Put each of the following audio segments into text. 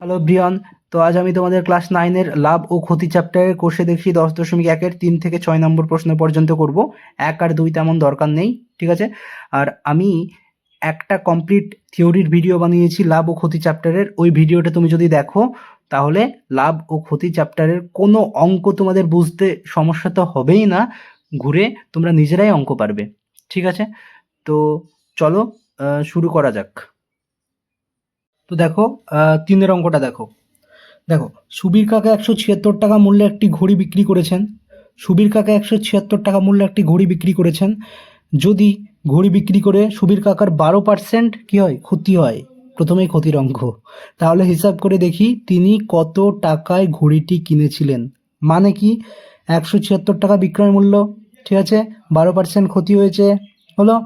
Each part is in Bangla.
Hello Brian. তো আজ আমি তোমাদের ক্লাস 9-এর লাভ ও ক্ষতি চ্যাপ্টারের কোর্সে দেখছি 10.1-এর 3 থেকে 6 নম্বর প্রশ্ন পর্যন্ত করব। 1 আর 2 তেমন দরকার নেই, ঠিক আছে? আর আমি একটা কমপ্লিট থিওরির ভিডিও বানিয়েছি লাভ ও ক্ষতি চ্যাপ্টারের। ওই ভিডিওটা তুমি যদি দেখো তাহলে লাভ ও ক্ষতি চ্যাপ্টারের কোনো অঙ্ক তোমাদের বুঝতে সমস্যা তো হবেই না, ঘুরে তোমরা নিজেরাই অঙ্ক পারবে, ঠিক আছে? তো চলো শুরু করা যাক। তো দেখো, 3-এর অঙ্কটা দেখো। দেখো, সুবীর কাকা 176 টাকা মূল্যে একটি ঘড়ি বিক্রি করেছেন। সুবীর কাকা 176 টাকা মূল্যে একটি ঘড়ি বিক্রি করেছেন। যদি ঘড়ি বিক্রি করে সুবীর কাকার 12% কি হয়, ক্ষতি হয়, প্রথমেই ক্ষতির অঙ্ক, তাহলে হিসাব করে দেখি তিনি কত টাকায় ঘড়িটি কিনেছিলেন। মানে কি, 176 টাকা বিক্রয় মূল্য, ঠিক আছে, 12% ক্ষতি হয়েছে, হলো।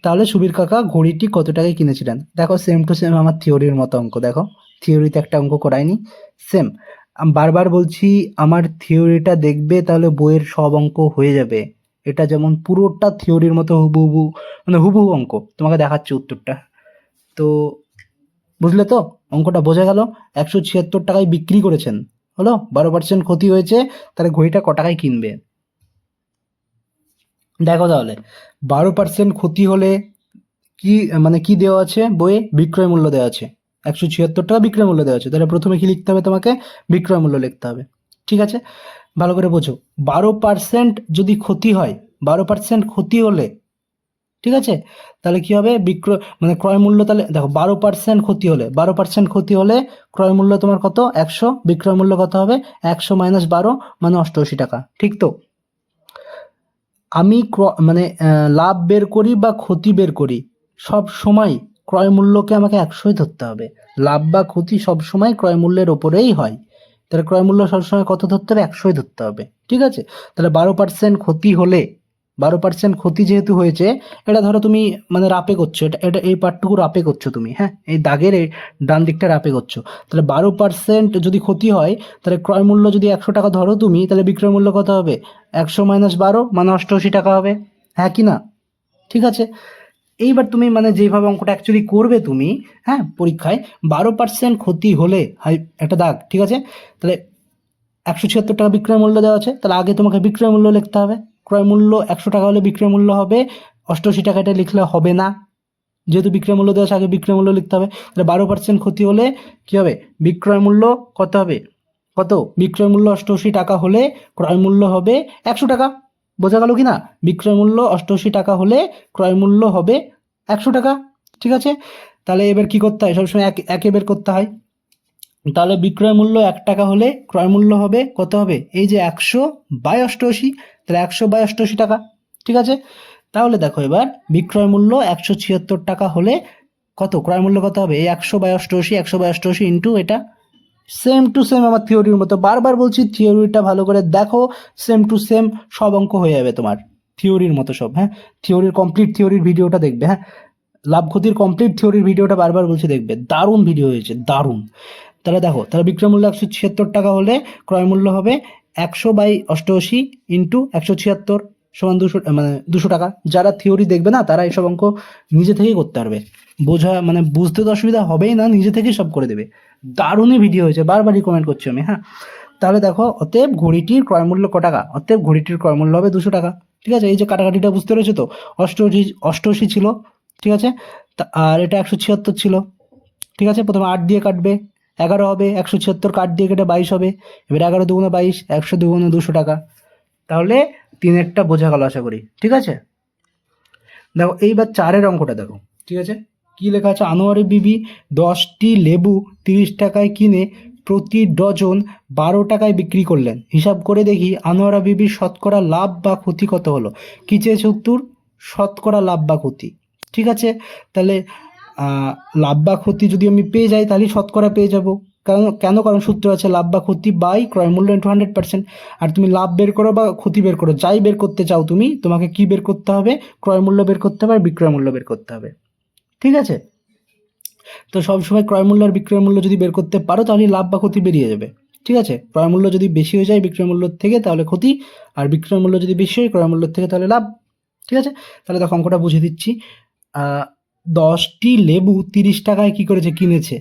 তাহলে সুবীর কাকা ঘড়িটি কত টাকায় কিনেছিলেন। দেখো, সেম টু সেম আমার থিওরির মতো অঙ্ক। দেখো, থিওরিতে একটা অঙ্ক করাইনি, সেম। আমি বারবার বলছি, আমার থিওরিটা দেখবে তাহলে বইয়ের সব অঙ্ক হয়ে যাবে। এটা যেমন পুরোটা থিওরির মতো হুবহু, মানে হুবহু অঙ্ক তোমাকে দেখাচ্ছে উত্তরটা। তো বুঝলে তো, অঙ্কটা বোঝা গেল। 176 টাকায় বিক্রি করেছেন, হলো, 12% ক্ষতি হয়েছে, তাহলে ঘড়িটা ক টাকায় কিনবে। দেখো তাহলে, 12% ক্ষতি হলে কি, মানে কি দেওয়া আছে বইয়ে, বিক্রয় মূল্য দেওয়া আছে। 176 টাকা বিক্রয় মূল্য দেওয়া আছে, তাহলে প্রথমে কি লিখতে হবে তোমাকে, বিক্রয় মূল্য লিখতে হবে, ঠিক আছে? ভালো করে বোঝো, 12% যদি ক্ষতি হয়, 12% ক্ষতি হলে, ঠিক আছে, তাহলে কি হবে, বিক্রয় মানে ক্রয় মূল্য, তাহলে দেখো 12% ক্ষতি হলে, 12% ক্ষতি হলে ক্রয় মূল্য তোমার কত, 100, বিক্রয় মূল্য কত হবে, 100 মাইনাস 12 মানে 88 টাকা, ঠিক তো? আমি মানে লাভ বের করি বা ক্ষতি বের করি, সব সময় ক্রয় মূল্যকে আমাকে 100ই ধরতে হবে। লাভ বা ক্ষতি সব সময় ক্রয় মূল্যের ওপরেই হয়, তাহলে ক্রয় মূল্য সবসময় কত ধরতে হবে, 100ই ধরতে হবে, ঠিক আছে? তাহলে 12% ক্ষতি হলে, 12% ক্ষতি যেহেতু হয়েছে, এটা ধরো তুমি মানে রাপে করছো, এটা এটা এই পার্টটুকু রাপে করছো তুমি, হ্যাঁ, এই দাগের এই ডান দিকটা রাপে করছো। তাহলে 12% যদি ক্ষতি হয়, তাহলে ক্রয় মূল্য যদি 100 টাকা ধরো তুমি, তাহলে বিক্রয় মূল্য কত হবে, 100 মাইনাস 12 মানে 88 টাকা হবে, হ্যাঁ কি না? ঠিক আছে। এইবার তুমি মানে যেভাবে অঙ্কটা অ্যাকচুয়ালি করবে তুমি, হ্যাঁ, পরীক্ষায় 12% ক্ষতি হলে, হাই, একটা দাগ, ঠিক আছে? তাহলে 176 টাকা বিক্রয় মূল্য দেওয়া আছে, তাহলে আগে তোমাকে বিক্রয় মূল্য লিখতে হবে। ক্রয় মূল্য 100 টাকা হলে বিক্রয় মূল্য হবে 88 টাকা, এটা লিখলে হবে না, যেহেতু বিক্রয় মূল্য দেওয়া আছে আগে বিক্রয় মূল্য লিখতে হবে। তাহলে 12% ক্ষতি হলে কি হবে, বিক্রয় মূল্য কত হবে, কত, বিক্রয় মূল্য 88 টাকা হলে ক্রয় মূল্য হবে 100 টাকা। বোঝা গেল কি না? বিক্রয় মূল্য 88 টাকা হলে ক্রয় মূল্য হবে 100 টাকা, ঠিক আছে? তাহলে এবার কি করতে হয়, সবসময় একে বের করতে হয়। তাহলে বিক্রয় মূল্য 1 টাকা হলে ক্রয় মূল্য হবে কত হবে, এই যে 100 বাই 88, তাহলে 100 বাই 88 টাকা, ঠিক আছে? তাহলে দেখো, এবার বিক্রয় মূল্য 176 টাকা হলে কত, ক্রয় মূল্য কত হবে, এই 100 বাই 88, 100 বাই 88 ইন্টু এটা। সেম টু সেম আমার থিওরির মতো, বারবার বলছি থিওরিটা ভালো করে দেখো, সেম টু সেম সব অঙ্ক হয়ে যাবে তোমার থিওরির মতো সব, হ্যাঁ। থিওরির কমপ্লিট থিওরির ভিডিওটা দেখবে, হ্যাঁ, লাভ ক্ষতির কমপ্লিট থিওরির ভিডিওটা বারবার বলছি দেখবে, দারুণ ভিডিও হয়েছে, দারুণ। তাহলে দেখো, তাহলে বিক্রয় মূল্য 176 টাকা হলে ক্রয় মূল্য হবে 100 বাই 88 ইন্টু 176 সমান 200, মানে 200 টাকা। যারা থিওরি দেখবে না তারা এইসব অঙ্ক নিজে থেকেই করতে পারবে, বোঝা মানে বুঝতে তো অসুবিধা হবেই না, নিজে থেকেই সব করে দেবে। দারুণই ভিডিও হয়েছে, বারবার রিকমেন্ড করছি আমি, হ্যাঁ। তাহলে দেখো, অতএব ঘড়িটির ক্রয় মূল্য ক টাকা, অতএব ঘড়িটির ক্রয় মূল্য হবে 200 টাকা, ঠিক আছে? এই যে কাটাকাটিটা বুঝতে পেরেছো তো, 88 88 ছিল, ঠিক আছে, আর এটা 176 ছিল, ঠিক আছে? প্রথমে 8 দিয়ে কাটবে, 11 হবে, 176 কাট দিয়ে কেটে 22 হবে। এবার 11 দুগুণে 22, 100 দুগুণে 200 টাকা। তাহলে 3-এরটা বোঝা গেল আশা করি, ঠিক আছে? দেখো, এইবার 4-এর অঙ্কটা দেখো, ঠিক আছে? কি লেখা আছে, আনোয়ারি বিবি 10টি লেবু 30 টাকায় কিনে প্রতি ডজন 12 টাকায় বিক্রি করলেন। হিসাব করে দেখি আনোয়ারা বিবির শতকরা লাভ বা ক্ষতি কত হলো। কি চেয়েছে উত্তর, শতকরা লাভ বা ক্ষতি, ঠিক আছে? তাহলে লাভ বা ক্ষতি যদি আমি পেয়ে যাই তাহলে শতকরা পেয়ে যাব। কারণ কেন, কারণ সূত্র আছে লাভ বা ক্ষতি বাই ক্রয় মূল্য ইন্টু 100%। আর তুমি লাভ বের করো বা ক্ষতি বের করো, যাই বের করতে চাও তুমি, তোমাকে কি বের করতে হবে, ক্রয় মূল্য বের করতে হবে আর বিক্রয় মূল্য বের করতে হবে, ঠিক আছে? তো সবসময় ক্রয় মূল্য আর বিক্রয় মূল্য যদি বের করতে পারো তাহলে লাভ বা ক্ষতি বেরিয়ে যাবে, ঠিক আছে? ক্রয় মূল্য যদি বেশি হয়ে যায় বিক্রয় মূল্য থেকে তাহলে ক্ষতি, আর বিক্রয় মূল্য যদি বেশি হয় ক্রয় মূল্য থেকে তাহলে লাভ, ঠিক আছে? তাহলে দেখো, অঙ্কটা বুঝিয়ে দিচ্ছি। 10টি লেবু 30 টাকায় কি করেছে, কিনেছে।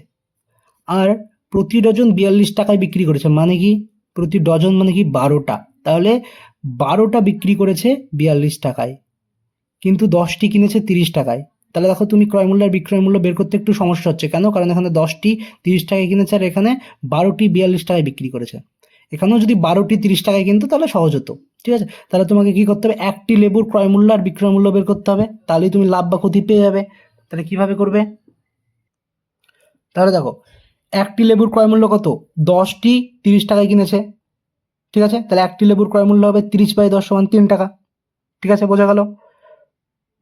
আর প্রতি ডজন 42 টাকায় বিক্রি করেছে, মানে কি প্রতি ডজন মানে কি 12টা, তাহলে 12টা বিক্রি করেছে 42 টাকায়, কিন্তু 10টি কিনেছে 30 টাকায়। তাহলে দেখো তুমি ক্রয় মূল্য আর বিক্রয় মূল্য বের করতে একটু সমস্যা হচ্ছে, কেন? কারণ এখানে 10টি 30 টাকায় কিনেছে আর এখানে 12টি 42 টাকায় বিক্রি করেছে। এখানেও যদি 12টি 30 টাকায় কিনতো তাহলে সহজ হতো, ঠিক আছে? তাহলে তোমাকে কি করতে হবে, একটি লেবুর ক্রয় মূল্য আর বিক্রয় মূল্য বের করতে হবে, তাহলেই তুমি লাভ বা ক্ষতি পেয়ে যাবে। তাহলে কিভাবে করবে? তাহলে দেখো, একটি লেবুর ক্রয় মূল্য কত? 10টি 30 টাকায় কিনেছে, ঠিক আছে? তাহলে একটি লেবুর ক্রয় মূল্য হবে 30/10 সমান 3 টাকা, ঠিক আছে? বোঝা গেল?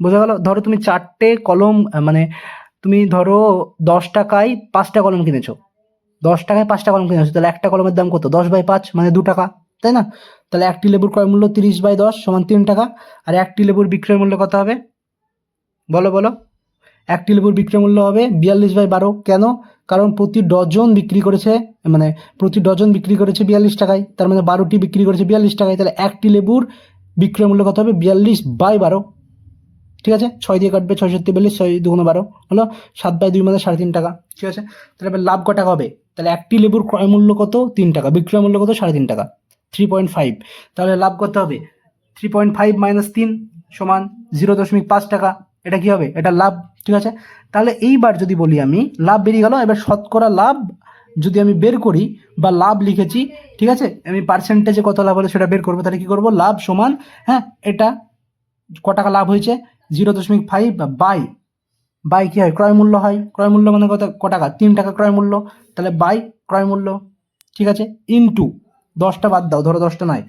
বোঝা গেল? ধরো তুমি 4টে কলম মানে তুমি ধরো 10 টাকায় 5টা কলম কিনেছো, 10 টাকায় 5টা কলম কিনেছো, তাহলে একটা কলমের দাম কত? 10/5 মানে 2 টাকা, তাই না? তাহলে একটি লেবুর ক্রয় মূল্য 30/10 সমান 3 টাকা। আর একটি লেবুর বিক্রয় মূল্য কত হবে? বলো বলো। একটি লেবুর বিক্রয় মূল্য হবে 42/12। কেন? কারণ প্রতি ডজন বিক্রি করেছে, মানে প্রতি ডজন বিক্রি করেছে 42 টাকায়, তার মানে 12টি বিক্রি করেছে 42 টাকায়, তাহলে একটি লেবুর বিক্রয় মূল্য কত হবে? 42/12, ঠিক আছে? 6 দিয়ে কাটবে, 6 7 42, 6 2 12 হলো 7/2 মানে 3.5 টাকা, ঠিক আছে? তাহলে এবার লাভ কত হবে? তাহলে একটি লেবুর ক্রয় মূল্য কত? 3 টাকা, বিক্রয় মূল্য কত? 3.5 টাকা, 3.5। তাহলে লাভ কত হবে? 3.5 - 3 সমান 0.5 টাকা। এটা কি হবে? এটা লাভ, ঠিক আছে? তাহলে এইবার যদি বলি আমি লাভ বেরিয়ে গেল, এবার শতকরা লাভ যদি আমি বের করি বা লাভ লিখেছি, ঠিক আছে, আমি পার্সেন্টেজে কত লাভ হলো সেটা বের করবো। তাহলে কি করবো? লাভ সমান, হ্যাঁ, এটা ক টাকা লাভ হয়েছে? 0.5 বাই বাই কি হয়? ক্রয় মূল্য হয়। ক্রয় মূল্য মানে কত? ক টাকা? 3 টাকা ক্রয় মূল্য, তাহলে বাই ক্রয় মূল্য, ঠিক আছে? ইন্টু 10টা বাদ দাও, ধরো 10টা নয়,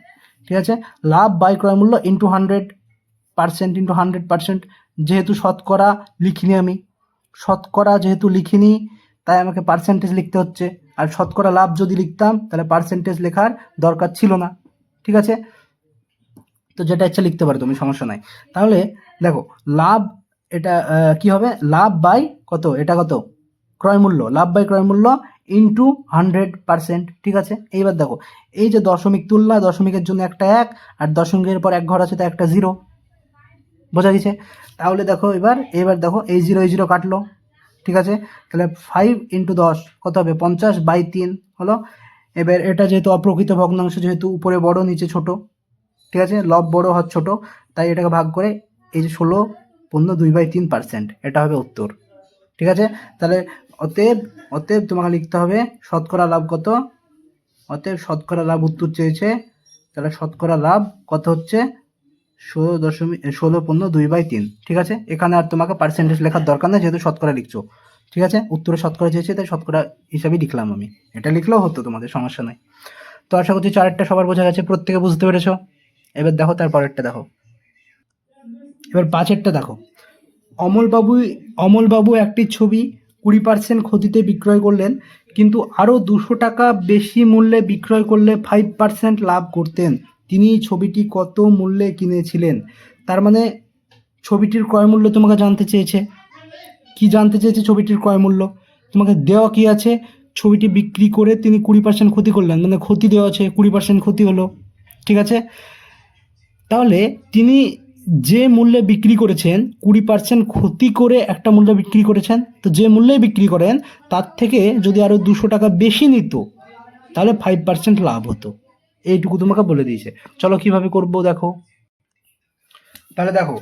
ঠিক আছে? লাভ বাই ক্রয় মূল্য ইন্টু 100% ইন্টু 100%। যেহেতু শতকরা লিখিনি আমি, শতকরা যেহেতু লিখিনি, তাই আমাকে পার্সেন্টেজ লিখতে হচ্ছে। আর শতকরা লাভ যদি লিখতাম তাহলে পার্সেন্টেজ লেখার দরকার ছিল না, ঠিক আছে? তো যেটা ইচ্ছা লিখতে পারো তুমি, সমস্যা নাই। তাহলে দেখো, লাভ এটা কি হবে? লাভ বাই কত? এটা কত? ক্রয় মূল্য। লাভ বাই ক্রয় মূল্য ইন্টু 100%, ঠিক আছে? এইবার দেখো, এই যে দশমিক তুলনা, দশমিকের জন্য একটা 1, আর দশমিকের পর 1 ঘর আছে, তো একটা 0, বোঝা গেছে? তাহলে দেখো এবার দেখো, এই 0 কাটলো, ঠিক আছে? তাহলে 5 × 10 কত হবে? 50/3 হলো। এবার এটা যেহেতু অপ্রকৃত ভগ্নাংশ, যেহেতু উপরে বড় নিচে ছোট, ঠিক আছে? লব বড় হওয়ার ছোট, তাই এটাকে ভাগ করে এই যে 16 পূর্ণ 2/3%, এটা হবে উত্তর, ঠিক আছে? তাহলে অতএব অতএব তোমাকে লিখতে হবে শতকরা লাভ কত। অতএব শতকরা লাভ উত্তর চেয়েছে, তাহলে শতকরা লাভ কত হচ্ছে? 16.2/3, ঠিক আছে? এখানে আর তোমাকে পার্সেন্টেজ লেখার দরকার নেই, যেহেতু শতকরা লিখছো, ঠিক আছে? উত্তরে শতকরা চেয়েছে, তাই শতকরা হিসাবেই লিখলাম আমি। এটা লিখলেও হতো, তোমাদের সমস্যা নাই। তো আশা করছি 4টা সবার বোঝা গেছে, প্রত্যেকে বুঝতে পেরেছো। এবার দেখো তারপরেরটা দেখো, এবার 5এরটা দেখো। অমলবাবু অমলবাবু একটি ছবি 20% ক্ষতিতে বিক্রয় করলেন, কিন্তু আরও 200 টাকা বেশি মূল্যে বিক্রয় করলে 5% লাভ করতেন। তিনি ছবিটি কত মূল্যে কিনেছিলেন? তার মানে ছবিটির ক্রয় মূল্য তোমাকে জানতে চেয়েছে। কি জানতে চেয়েছে? ছবিটির ক্রয় মূল্য। তোমাকে দেওয়া কি আছে? ছবিটি বিক্রি করে তিনি 20% ক্ষতি করলেন, মানে ক্ষতি দেওয়া আছে, 20% ক্ষতি হলো, ঠিক আছে? তাহলে তিনি যে মূল্যে বিক্রি করেছেন, 20% ক্ষতি করে একটা মূল্যে বিক্রি করেছেন, তো যে মূল্যে বিক্রি করেন তার থেকে যদি আরও 200 টাকা বেশি নিত, তাহলে 5% লাভ হতো। এইটুকু তোমাকে বলে দিয়েছে। চলো কিভাবে করব দেখো। তাহলে দেখো,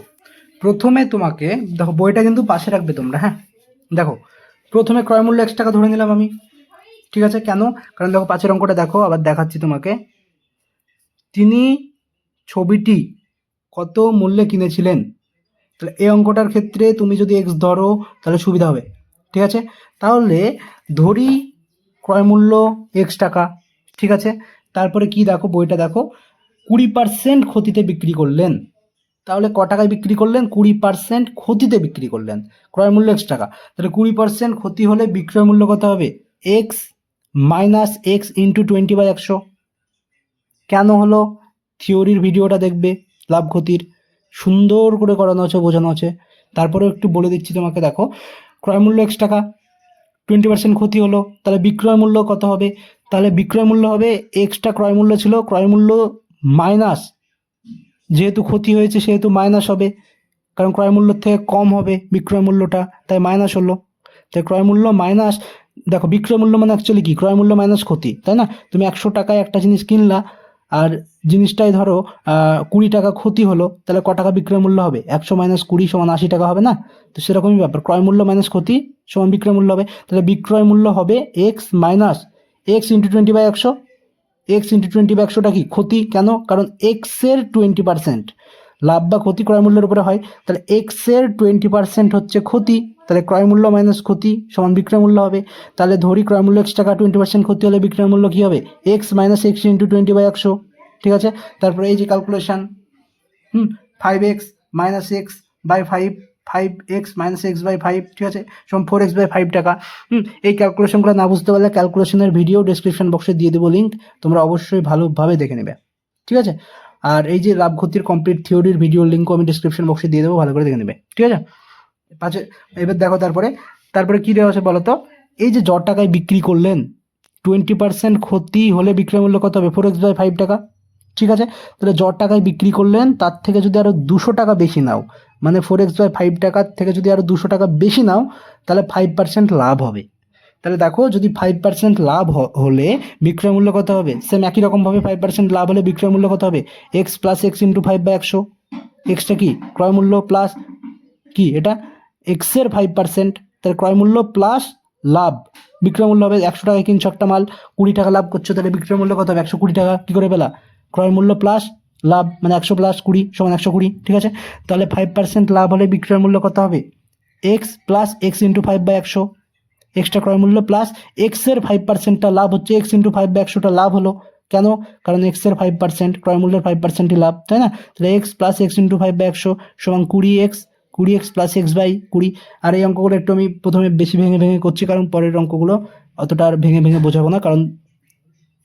প্রথমে তোমাকে দেখো, বইটা কিন্তু পাশে রাখবে তোমরা, হ্যাঁ? দেখো, প্রথমে ক্রয় মূল্য 1 টাকা ধরে নিলাম আমি, ঠিক আছে? কেন? কারণ দেখো 5এর অঙ্কটা দেখো, আবার দেখাচ্ছি তোমাকে। তিনি ছবিটি কত মূল্যে কিনেছিলেন, তাহলে এই অঙ্কটার ক্ষেত্রে তুমি যদি এক্স ধরো তাহলে সুবিধা হবে, ঠিক আছে? তাহলে ধরি ক্রয় মূল্য এক্স টাকা, ঠিক আছে? তারপরে কি দেখো, বইটা দেখো, 20% ক্ষতিতে বিক্রি করলেন। তাহলে ক টাকায় বিক্রি করলেন? 20% ক্ষতিতে বিক্রি করলেন, ক্রয় মূল্য এক্স টাকা, তাহলে 20% ক্ষতি হলে বিক্রয় মূল্য কত হবে? X minus x into 20/100। কেন হলো? থিওরির ভিডিওটা দেখবে, লাভ ক্ষতির সুন্দর করে করানো আছে, বোঝানো আছে। তারপরেও একটু বলে দিচ্ছি তোমাকে, দেখো, ক্রয় মূল্য এক্স টাকা, 20% ক্ষতি হলো, তাহলে বিক্রয় মূল্য কত হবে? তাহলে বিক্রয় মূল্য হবে, এক্সটা ক্রয় মূল্য ছিল, ক্রয় মূল্য মাইনাস, যেহেতু ক্ষতি হয়েছে সেহেতু মাইনাস হবে, কারণ ক্রয় মূল্যের থেকে কম হবে বিক্রয় মূল্যটা, তাই মাইনাস হলো। তাই ক্রয় মূল্য মাইনাস দেখো বিক্রয় মূল্য মানে অ্যাকচুয়ালি কি, ক্রয় মূল্য মাইনাস ক্ষতি, তাই না? তুমি 100 টাকায় একটা জিনিস কিনলা, আর জিনিসটাই ধরো 20 টাকা ক্ষতি হলো, তাহলে ক টাকা বিক্রয় মূল্য হবে? 100 মাইনাস 20 সমান 80 টাকা হবে না? তো সেরকমই ব্যাপার, ক্রয় মূল্য মাইনাস ক্ষতি সমান বিক্রয় মূল্য হবে। তাহলে বিক্রয় মূল্য হবে x minus x into 20/100। X into 20/100টা কি? ক্ষতি। কেন? কারণ এক্সের 20% লাভ বা ক্ষতি ক্রয় মূল্যের উপরে হয়, তাহলে এক্সের 20% হচ্ছে ক্ষতি, তাহলে ক্রয় মূল্য মাইনাস ক্ষতি সমান বিক্রয় মূল্য হবে। তাহলে ধরি ক্রয় মূল্য এক্স টাকা, 20% ক্ষতি হলে বিক্রয় মূল্য কী হবে? X minus x into 20/100। ঠিক আছে, তারপরে এই যে calculation, 5x minus x by 5x minus x by 5, ঠিক আছে, সমান 4x বাই 5 টাকা। এই ক্যালকুলেশনগুলো না বুঝতে পারলে ক্যালকুলেশনের ভিডিও ডেসক্রিপশন বক্সে দিয়ে দেবো লিঙ্ক, তোমরা অবশ্যই ভালোভাবে দেখে নেবে। ঠিক আছে, আর এই যে লাভ ক্ষতির কমপ্লিট থিওরির ভিডিওর লিঙ্কও আমি ডেসক্রিপশন বক্সে দিয়ে দেবো, ভালো করে দেখে নেবে। ঠিক আছে, পাঁচে এবার দেখো তারপরে কী দেওয়া আছে বলো তো? এই যে টাকায় বিক্রি করলেন, 20% ক্ষতি হলে বিক্রয় মূল্য কত হবে? 4x বাই 5 টাকা। ঠিক আছে, তাহলে টাকায় বিক্রি করলেন, তার থেকে যদি আরও 200 টাকা বেশি নাও, মানে 4x বাই 5 টাকার থেকে যদি আরও 200 টাকা বেশি নাও, তাহলে 5% লাভ হবে। তাহলে দেখো, যদি 5% লাভ হলে বিক্রয় মূল্য কত হবে? সেম একই রকমভাবে 5% লাভ হলে বিক্রয় মূল্য কত হবে? X plus x into 5/100। Extra কি? ক্রয় মূল্য প্লাস কি এটা? এক্সের 5%, তাহলে ক্রয় মূল্য প্লাস লাভ, বিক্রয় মূল্য হবে 100 টাকায় কিনছো একটা মাল, 20 টাকা লাভ করছো, তাহলে বিক্রয় মূল্য কত হবে? 120 টাকা। কী করে পেলা? ক্রয় মূল্য প্লাস লাভ, মানে 100 প্লাস 20 সমান 120। ঠিক আছে, তাহলে 5% লাভ হলে বিক্রয় মূল্য কত হবে? X plus x into 5/100। Extra ক্রয় মূল্য প্লাস এক্সের 5%টা লাভ হচ্ছে, এক্স ইন্টু 5/100টা লাভ হলো। কেন? কারণ এক্সের 5%, ক্রয় মূল্যের 5%ই লাভ, তাই না? তাহলে এক্স প্লাস এক্স ইন্টু 5/100 সমান 20x প্লাস এক্স বাই 20। আর এই অঙ্কগুলো একটু আমি প্রথমে বেশি ভেঙে ভেঙে করছি, কারণ পরের অঙ্কগুলো অতটা আর ভেঙে ভেঙে বোঝাবো না, কারণ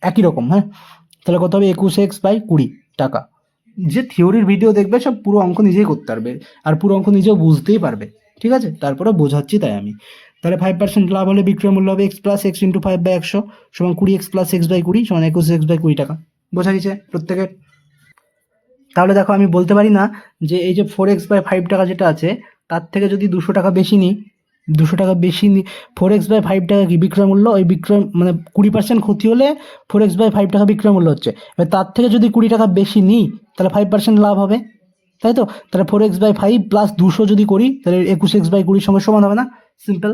একই রকম। হ্যাঁ, তাহলে কত হবে? 21x বাই 20 টাকা। যে থিওরির ভিডিও দেখবে সব পুরো অঙ্ক নিজেই করতে পারবে, আর পুরো অঙ্ক নিজেও বুঝতেই পারবে। ঠিক আছে, তারপরে বোঝাচ্ছি তাই আমি। তাহলে 5% লাভ হলে বিক্রয় মূল্য হবে এক্স প্লাস এক্স ইন্টু 5/100 সমান 20x প্লাস এক্স বাই 20 সমান 21x বাই 20 টাকা। বোঝা গেছে প্রত্যেকের? তাহলে দেখো, আমি বলতে পারি না যে এই যে 4x বাই 5 টাকা যেটা আছে, তার থেকে যদি 200 টাকা বেশি নিই, 200 টাকা বেশি নিই, 4x বাই 5 টাকা কি বিক্রয় মূল্য? ওই বিক্রয় মানে 20% ক্ষতি হলে 4x বাই 5 টাকা বিক্রয় মূল্য হচ্ছে। এবার তার থেকে যদি 20 টাকা বেশি নিই, তাহলে 5% লাভ হবে, তাই তো? তাহলে 4x বাই 5 প্লাস 200 যদি করি, তাহলে 21x বাই 20 সঙ্গে সমান হবে না? সিম্পল।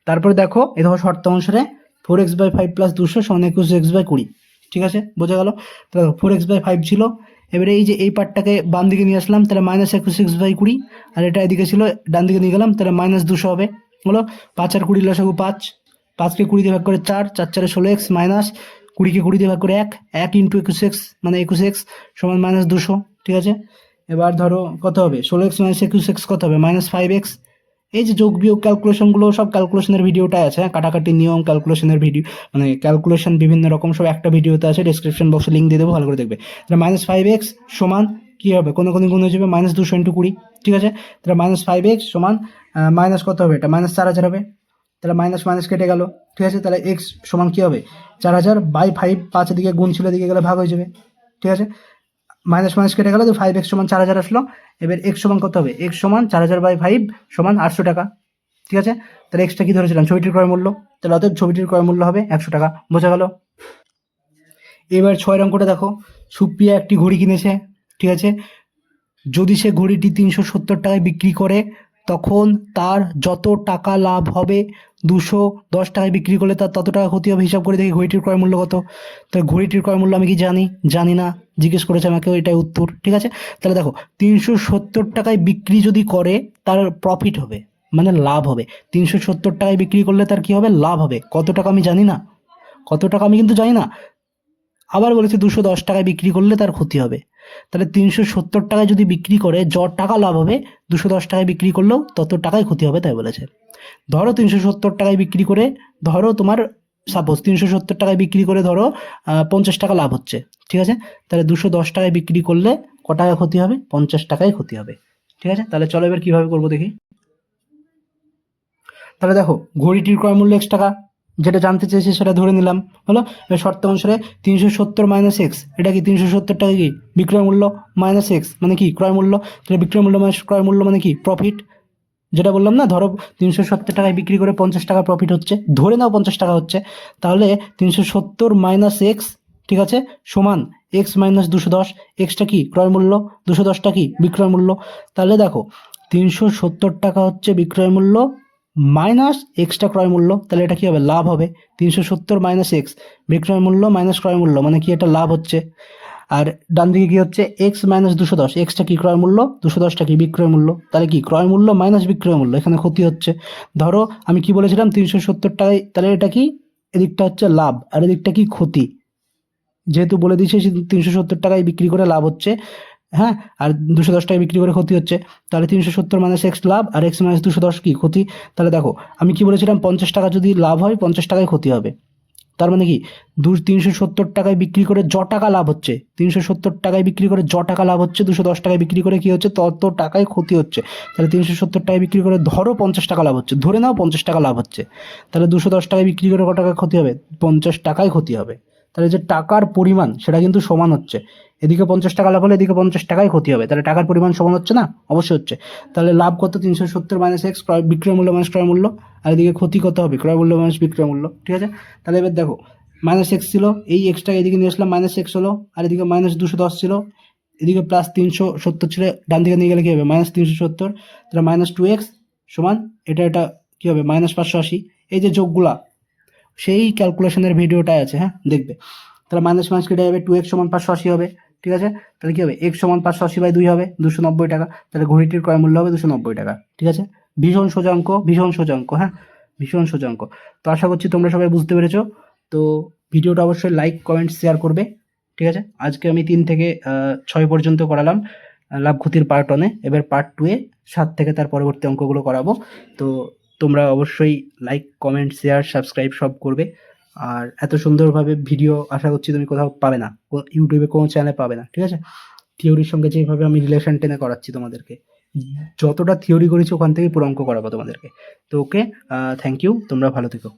তারপরে দেখো, এই দেখো শর্ত অনুসারে 4x বাই 5 প্লাস 200 সমান 21x বাই 20। ঠিক আছে, বোঝা গেল? তাহলে 4x বাই 5 ছিল, এবারে এই যে এই পার্টটাকে বাম দিকে নিয়ে আসলাম, তাহলে মাইনাস 21x বাই 20, আর এটা এদিকে ছিল ডান দিকে নিয়ে গেলাম, তাহলে মাইনাস 200 হবে। হলো 5 আর 20 লসাগু 5, 5কে 20 দিয়ে ভাগ করে 4, 4 4 16x মাইনাস 20কে 20 দিয়ে ভাগ করে 1 ইন্টু 21x মানে 21x সমান মাইনাস 200। ঠিক আছে, এবার ধরো কত হবে? 16x মাইনাস 21x কত হবে? Minus 5x। এই যে যোগ বিয়োগ ক্যালকুলেশনগুলো সব ক্যালকুলেশনের ভিডিওটাই আছে, হ্যাঁ, কাটাকাটি নিয়ম ক্যালকুলেশনের ভিডিও, মানে ক্যালকুলেশন বিভিন্ন রকম সব একটা ভিডিওতে আছে, ডেসক্রিপশন বক্সে লিঙ্ক দিয়ে দেবো, ভালো করে দেখবে। তাহলে মাইনাস 5x সমান কী হবে? কোনো গুণ হয়ে যাবে মাইনাস 200 ইন্টু 20। ঠিক আছে, তাহলে মাইনাস 5x সমান মাইনাস কত হবে? এটা মাইনাস 4000 হবে। তাহলে মাইনাস মাইনাস কেটে গেল। ঠিক আছে, তাহলে এক্স সমান কী হবে? 4000 বাই 5, 5 এদিকে গুণ ছিল, এদিকে গেলে ভাগ হয়ে যাবে। ঠিক আছে, মাইনাস মাইনাস কেটে গেল, তো 5x সমান 4000 আসলো। এবার এক্স সমান কত হবে? এক্স সমান 4000 বাই 5 সমান 800 টাকা। ঠিক আছে, তাহলে এক্সটা কি ধরেছিলাম? ছবিটির ক্রয় মূল্য, তাহলে অতএব ছবিটির ক্রয় মূল্য হবে 100 টাকা। বোঝা গেল? এবার 6 অঙ্কটা দেখো, সুপ্রিয়া একটি ঘড়ি কিনেছে। ঠিক আছে, যদি সে ঘড়িটি 370 টাকায় বিক্রি করে, তখন তার যত টাকা লাভ হবে, 210 টাকায় বিক্রি করলে তার তত টাকা ক্ষতি হবে। হিসাব করে দেখি ঘড়িটির ক্রয় মূল্য কত। তাহলে ঘড়িটির ক্রয় মূল্য আমি কি জানি না, জিজ্ঞেস করেছে আমাকে, এটাই উত্তর। ঠিক আছে, তাহলে দেখো 370 টাকায় বিক্রি যদি করে, তার প্রফিট হবে, মানে লাভ হবে। 370 টাকায় বিক্রি করলে তার কি হবে? লাভ হবে। কত টাকা আমি জানি না, কত টাকা আমি কিন্তু জানি না। আবার বলেছে 210 টাকায় বিক্রি করলে তার ক্ষতি হবে। তাহলে 370 টাকায় যদি বিক্রি করে টাকা লাভ হবে, 210 টাকায় বিক্রি করলেও তত টাকায় ক্ষতি হবে, তাই বলেছে। ধরো 370 টাকায় বিক্রি করে, ধরো তোমার সাপোজ 370 টাকায় বিক্রি করে ধরো 50 টাকা লাভ হচ্ছে। ঠিক আছে, তাহলে 210 টাকায় বিক্রি করলে ক টাকা ক্ষতি হবে? 50 টাকায় ক্ষতি হবে। ঠিক আছে, তাহলে চলো এবার কীভাবে করবো দেখি। তাহলে দেখো, ঘড়িটির ক্রয় মূল্য x টাকা, যেটা জানতে চেয়েছি সেটা ধরে নিলাম। হলো, এবার শর্ত অনুসারে 370 মাইনাস এক্স, এটা কি 370 টাকা কি বিক্রয় মূল্য, মাইনাস এক্স মানে কি ক্রয় মূল্য, তাহলে বিক্রয় মূল্য মাইনাস ক্রয় মূল্য মানে কি প্রফিট। যেটা বললাম না, ধরো 370 টাকায় বিক্রি করে 50 টাকা প্রফিট হচ্ছে, ধরে নাও 50 টাকা হচ্ছে, তাহলে 370 মাইনাস এক্স, ঠিক আছে, সমান এক্স মাইনাস 210। এক্সটা কি ক্রয় মূল্য, 210টা কি বিক্রয় মূল্য। তাহলে দেখো 370 টাকা হচ্ছে বিক্রয় মূল্য মাইনাস এক্সটা ক্রয় মূল্য, তাহলে এটা কি হবে, লাভ হবে। 370 মাইনাস এক্স, বিক্রয় মূল্য মাইনাস ক্রয় মূল্য, মানে কি এটা লাভ হচ্ছে। আর ডান দিকে কি হচ্ছে, এক্স মাইনাস 210, এক্সটা কি ক্রয় মূল্য, 210টা কি বিক্রয় মূল্য, তাহলে কি ক্রয় মূল্য মাইনাস বিক্রয় মূল্য, এখানে ক্ষতি হচ্ছে। ধরো আমি কি বলেছিলাম 370 টাকায়, তাহলে এটা কি, এদিকটা হচ্ছে লাভ আর এদিকটা কি ক্ষতি। যেহেতু বলে দিয়েছে 370 টাকায় বিক্রি করে লাভ হচ্ছে, হ্যাঁ, আর 210 টাকায় বিক্রি করে ক্ষতি হচ্ছে, তাহলে 370 মাইনাস এক্স লাভ আর এক্স মাইনাস 210 কি ক্ষতি। তাহলে দেখো আমি কি বলেছিলাম, 50 টাকা যদি লাভ হয় 50 টাকায় ক্ষতি হবে। তার মানে কি 370 টাকায় বিক্রি করে য টাকা লাভ হচ্ছে, 370 টাকায় বিক্রি করে য টাকা লাভ হচ্ছে, 210 টাকায় বিক্রি করে কি হচ্ছে, তত টাকায় ক্ষতি হচ্ছে। তাহলে 370 টাকায় বিক্রি করে ধরো 50 টাকা লাভ হচ্ছে, ধরে নাও 50 টাকা লাভ হচ্ছে, তাহলে 210 টাকায় বিক্রি করে কত টাকা ক্ষতি হবে, 50 টাকায় ক্ষতি হবে। তাহলে যে টাকার পরিমাণ সেটা কিন্তু সমান হচ্ছে, এদিকে 50 টাকা লাভ হলে এদিকে 50 টাকায় ক্ষতি হবে, তাহলে টাকার পরিমাণ সমান হচ্ছে না, অবশ্যই হচ্ছে। তাহলে লাভ কত, 370 মাইনাস এক্স, বিক্রয় মূল্য মাইনাস ক্রয় মূল্য, আর এদিকে ক্ষতি কত হবে, ক্রয় মূল্য মাইনাস বিক্রয় মূল্য, ঠিক আছে। তাহলে এবার দেখো মাইনাস এক্স ছিল, এই এক্সটা এদিকে নিয়ে আসলাম, মাইনাস এক্স হলো, আর এদিকে মাইনাস 210 ছিল, এদিকে প্লাস 370 ছিল, ডান দিকে নিয়ে গেলে কি হবে, মাইনাস 370, তাহলে মাইনাস 2x সমান এটা কি হবে, মাইনাস 580। এই যে যোগগুলা সেই ক্যালকুলেশনের ভিডিওটাই আছে, হ্যাঁ দেখবে। তাহলে মাইনাস মাইনাস কেটে যাবে, 2x সমান 580 হবে, ঠিক আছে। তাহলে কি হবে, x সমান 580/2 হবে, 290 টাকা, তাহলে ঘড়িটির ক্রয় মূল্য হবে 290 টাকা, ঠিক আছে। ভীষণ সোজা অঙ্ক, ভীষণ সোজা অঙ্ক, হ্যাঁ ভীষণ সোজা অঙ্ক। তো আশা করছি তোমরা সবাই বুঝতে পেরেছো। তো ভিডিওটা অবশ্যই লাইক কমেন্ট শেয়ার করবে, ঠিক আছে। আজকে আমি 3 থেকে 6 পর্যন্ত করালাম লাভ ক্ষতির পার্ট 1-এ, এবার পার্ট 2-এ 7 থেকে তার পরবর্তী অঙ্কগুলো করাবো। তো তোমরা অবশ্যই লাইক কমেন্ট শেয়ার সাবস্ক্রাইব সব করবে। আর এত সুন্দরভাবে ভিডিও আশা করছি তুমি কোথাও পাবে না, ইউটিউবে কোনো চ্যানেলে পাবে না, ঠিক আছে। থিওরির সঙ্গে যেভাবে আমি রিলেশন টেনে করাচ্ছি তোমাদেরকে, যতটা থিওরি করেছি ওখান থেকেই পুরো অঙ্ক করাবো তোমাদেরকে। তো ওকে, থ্যাংক ইউ, তোমরা ভালো থেকো।